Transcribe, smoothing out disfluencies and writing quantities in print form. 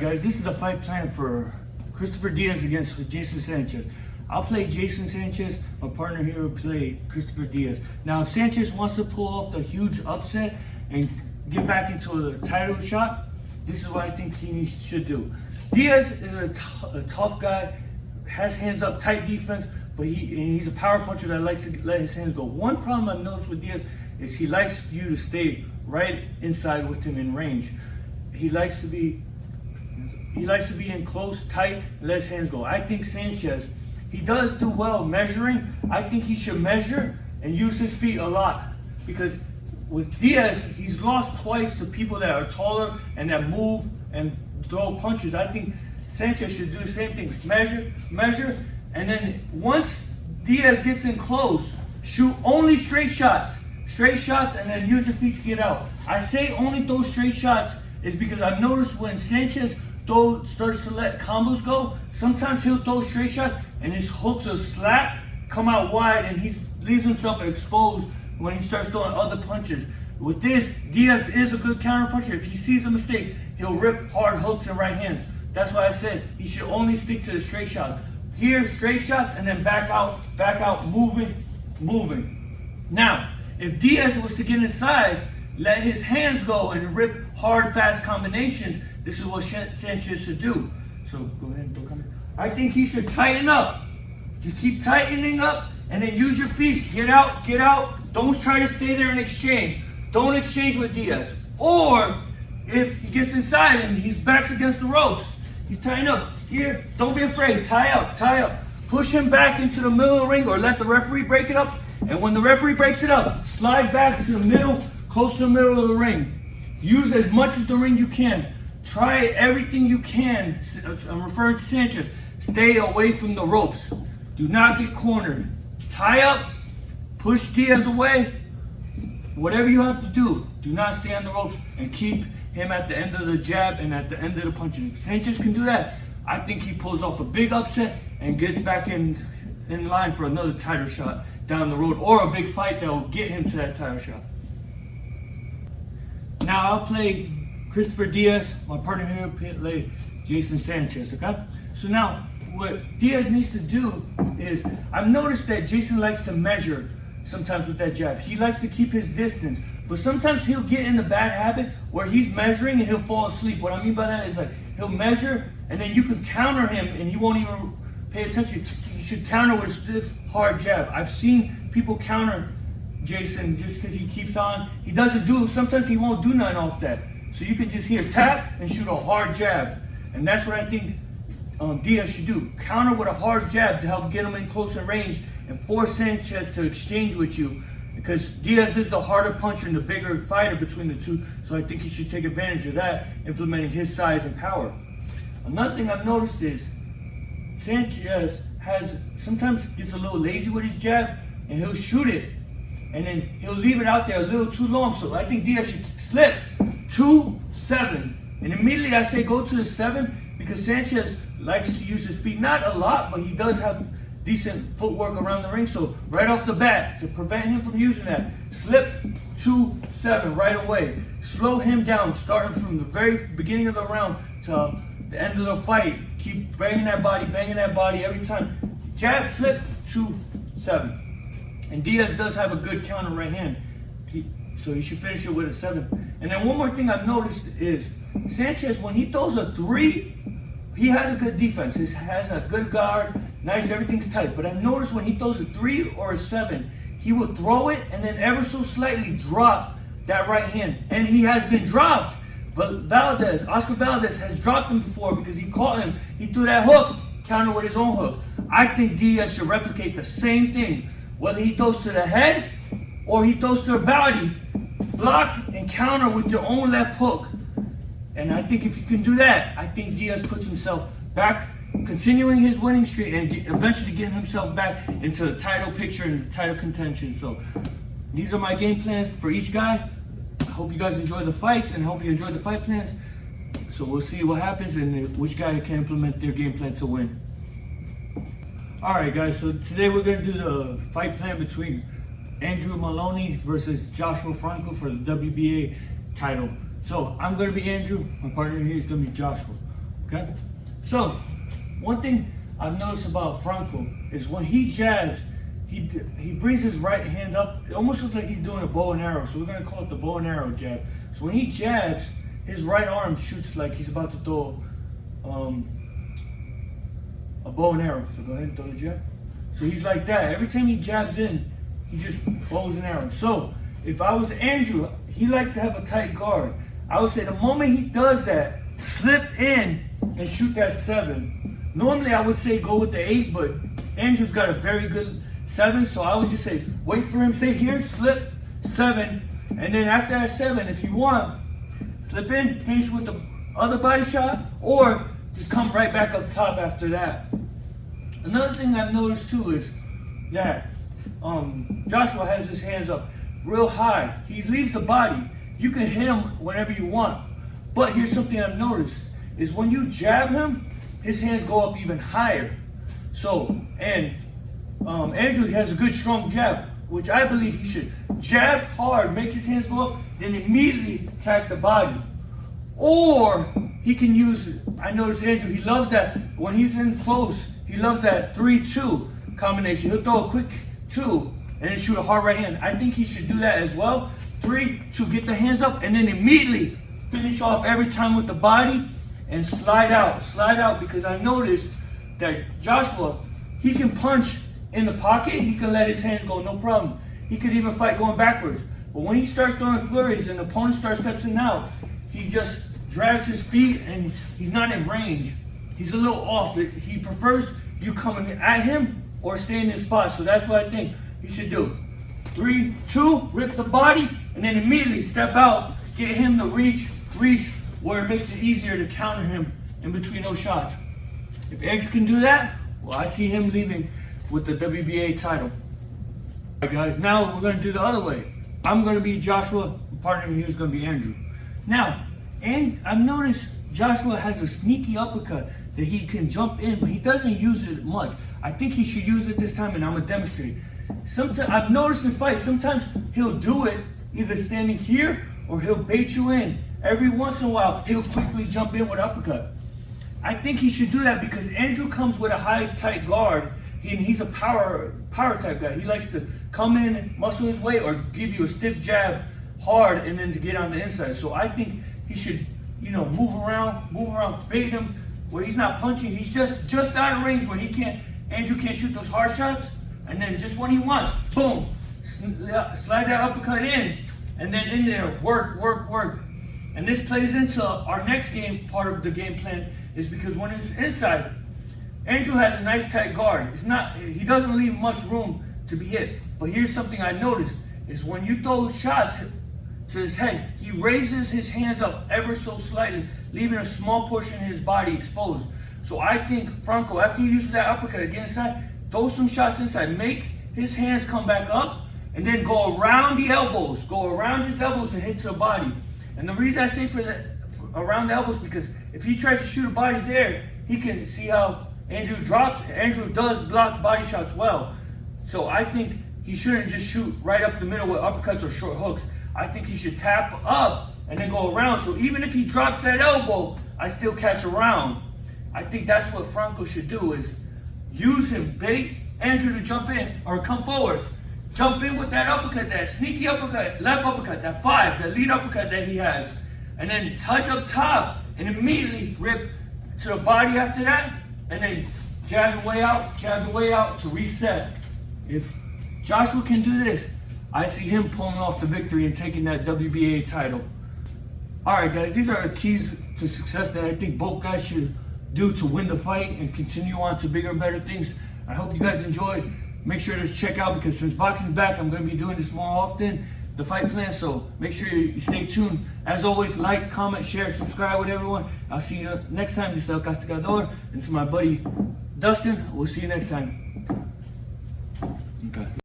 guys, this is the fight plan for Christopher Diaz against Jason Sanchez. I'll play Jason Sanchez. My partner here will play Christopher Diaz. Now, if Sanchez wants to pull off the huge upset and get back into a title shot, this is what I think he should do. Diaz is a tough guy, has hands up, tight defense, but he's a power puncher that likes to let his hands go. One problem I've noticed with Diaz is he likes you to stay right inside with him in range. He likes to be in close, tight, and let his hands go. I think Sanchez, he does do well measuring. I think he should measure and use his feet a lot, because with Diaz, he's lost twice to people that are taller and that move and throw punches. I think Sanchez should do the same thing. Measure, and then once Diaz gets in close, shoot only straight shots, and then use your feet to get out. I say only those straight shots is because I've noticed when Sanchez starts to let combos go, sometimes he'll throw straight shots and his hooks will slap, come out wide, and he leaves himself exposed when he starts throwing other punches. With this, Diaz is a good counter puncher. If he sees a mistake, he'll rip hard hooks and right hands. That's why I said he should only stick to the straight shot. Here, straight shots, and then back out, moving. Now, if Diaz was to get inside, let his hands go and rip hard, fast combinations, this is what Sanchez should do. So go ahead and don't come in. I think he should tighten up. You keep tightening up and then use your feet. Get out. Don't try to stay there and exchange. Don't exchange with Diaz. Or if he gets inside and his back's against the ropes, he's tying up. Here, don't be afraid. Tie up. Push him back into the middle of the ring or let the referee break it up. And when the referee breaks it up, slide back to the middle, close to the middle of the ring. Use as much of the ring you can. Try everything you can. I'm referring to Sanchez. Stay away from the ropes. Do not get cornered. Tie up. Push Diaz away. Whatever you have to do, do not stay on the ropes and keep him at the end of the jab and at the end of the punches. If Sanchez can do that, I think he pulls off a big upset and gets back in line for another title shot down the road, or a big fight that will get him to that title shot. Now I'll play Christopher Diaz. My partner here will play Jason Sanchez, okay? So now what Diaz needs to do is, I've noticed that Jason likes to measure sometimes with that jab. He likes to keep his distance, but sometimes he'll get in the bad habit where he's measuring and he'll fall asleep. What I mean by that is, like, he'll measure and then you can counter him and he won't even pay attention. You should counter with a stiff, hard jab. I've seen people counter Jason just because he keeps on. He doesn't do, sometimes he won't do nothing off that. So you can just hear tap and shoot a hard jab. And that's what I think Diaz should do. Counter with a hard jab to help get him in closer range and force Sanchez to exchange with you, because Diaz is the harder puncher and the bigger fighter between the two. So I think he should take advantage of that, implementing his size and power. Another thing I've noticed is Sanchez sometimes gets a little lazy with his jab and he'll shoot it and then he'll leave it out there a little too long. So I think Diaz should slip 2-7. And immediately I say go to the 7, because Sanchez likes to use his feet. Not a lot, but he does have decent footwork around the ring. So right off the bat, to prevent him from using that, slip 2-7 right away. Slow him down, starting from the very beginning of the round to the end of the fight. Keep banging that body every time. Jab, slip, 2-7. And Diaz does have a good counter right hand, so he should finish it with a 7. And then one more thing I've noticed is Sanchez, when he throws a 3, he has a good defense. He has a good guard, nice, everything's tight. But I noticed when he throws a 3 or a 7, he will throw it and then ever so slightly drop that right hand. And he has been dropped. But Oscar Valdez has dropped him before because he caught him. He threw that hook, counter with his own hook. I think Diaz should replicate the same thing. Whether he throws to the head or he throws to the body, block and counter with your own left hook. And I think if you can do that, I think Diaz puts himself back, continuing his winning streak and eventually getting himself back into the title picture and the title contention. So these are my game plans for each guy. I hope you guys enjoy the fights and hope you enjoy the fight plans. So we'll see what happens and which guy can implement their game plan to win. Alright guys, so today we're going to do the fight plan between Andrew Moloney versus Joshua Franco for the WBA title. So I'm going to be Andrew, my partner here is going to be Joshua. Okay? So, one thing I've noticed about Franco is when he jabs, he brings his right hand up. It almost looks like he's doing a bow and arrow. So we're gonna call it the bow and arrow jab. So when he jabs, his right arm shoots like he's about to throw a bow and arrow. So go ahead and throw the jab. So he's like that. Every time he jabs in, he just bows and arrows. So if I was Andrew, he likes to have a tight guard. I would say the moment he does that, slip in and shoot that 7. Normally I would say go with the 8, but Andrew's got a very good 7, so I would just say wait for him, stay here, slip, 7, and then after that 7, if you want, slip in, finish with the other body shot, or just come right back up top after that. Another thing I've noticed too is that Joshua has his hands up real high. He leaves the body. You can hit him whenever you want. But here's something I've noticed is when you jab him, his hands go up even higher. So, and Andrew has a good strong jab, which I believe he should jab hard, make his hands go up, then immediately attack the body. Or he can use, I noticed Andrew, he loves that when he's in close, he loves that 3-2 combination. He'll throw a quick 2 and then shoot a hard right hand. I think he should do that as well. 3 to get the hands up and then immediately finish off every time with the body and slide out because I noticed that Joshua, he can punch in the pocket, he can let his hands go, no problem. He could even fight going backwards. But when he starts throwing flurries and the opponent starts stepping out, he just drags his feet and he's not in range. He's a little off. He prefers you coming at him or staying in his spot. So that's what I think he should do. 3-2, rip the body, and then immediately step out, get him to reach where it makes it easier to counter him in between those shots. If Andrew can do that, well, I see him leaving with the WBA title. All right, guys, now we're going to do the other way. I'm going to be Joshua, the partner here is going to be Andrew. Now, and I've noticed Joshua has a sneaky uppercut that he can jump in, but he doesn't use it much. I think he should use it this time, and I'm going to demonstrate. Sometimes I've noticed in fights, sometimes he'll do it either standing here or he'll bait you in. Every once in a while, he'll quickly jump in with uppercut. I think he should do that because Andrew comes with a high, tight guard, and he's a power type guy. He likes to come in, muscle his way, or give you a stiff jab hard, and then to get on the inside. So I think he should, move around, bait him where he's not punching. He's just out of range where Andrew can't shoot those hard shots. And then just when he wants, boom, slide that uppercut in, and then in there, work. And this plays into our next game, part of the game plan, is because when it's inside, Andrew has a nice tight guard. He doesn't leave much room to be hit. But here's something I noticed, is when you throw shots to his head, he raises his hands up ever so slightly, leaving a small portion of his body exposed. So I think Franco, after he uses that uppercut again inside, throw some shots inside, make his hands come back up, and then go around his elbows and hit to the body. And the reason I say around the elbows, because if he tries to shoot a body there, he can see how Andrew drops. Andrew does block body shots well. So I think he shouldn't just shoot right up the middle with uppercuts or short hooks. I think he should tap up and then go around. So even if he drops that elbow, I still catch around. I think that's what Franco should do, is use him, bait Andrew to jump in or come forward. Jump in with that uppercut, that sneaky uppercut, left uppercut, that 5, that lead uppercut that he has. And then touch up top and immediately rip to the body after that. And then jab the way out to reset. If Joshua can do this, I see him pulling off the victory and taking that WBA title. All right, guys, these are the keys to success that I think both guys should do to win the fight and continue on to bigger and better things. I hope you guys enjoyed. Make sure to check out, because since boxing's back, I'm going to be doing this more often, the fight plan. So make sure you stay tuned. As always, like, comment, share, subscribe with everyone. I'll see you next time. This is El Castigador, and this is my buddy Dustin. We'll see you next time. Okay.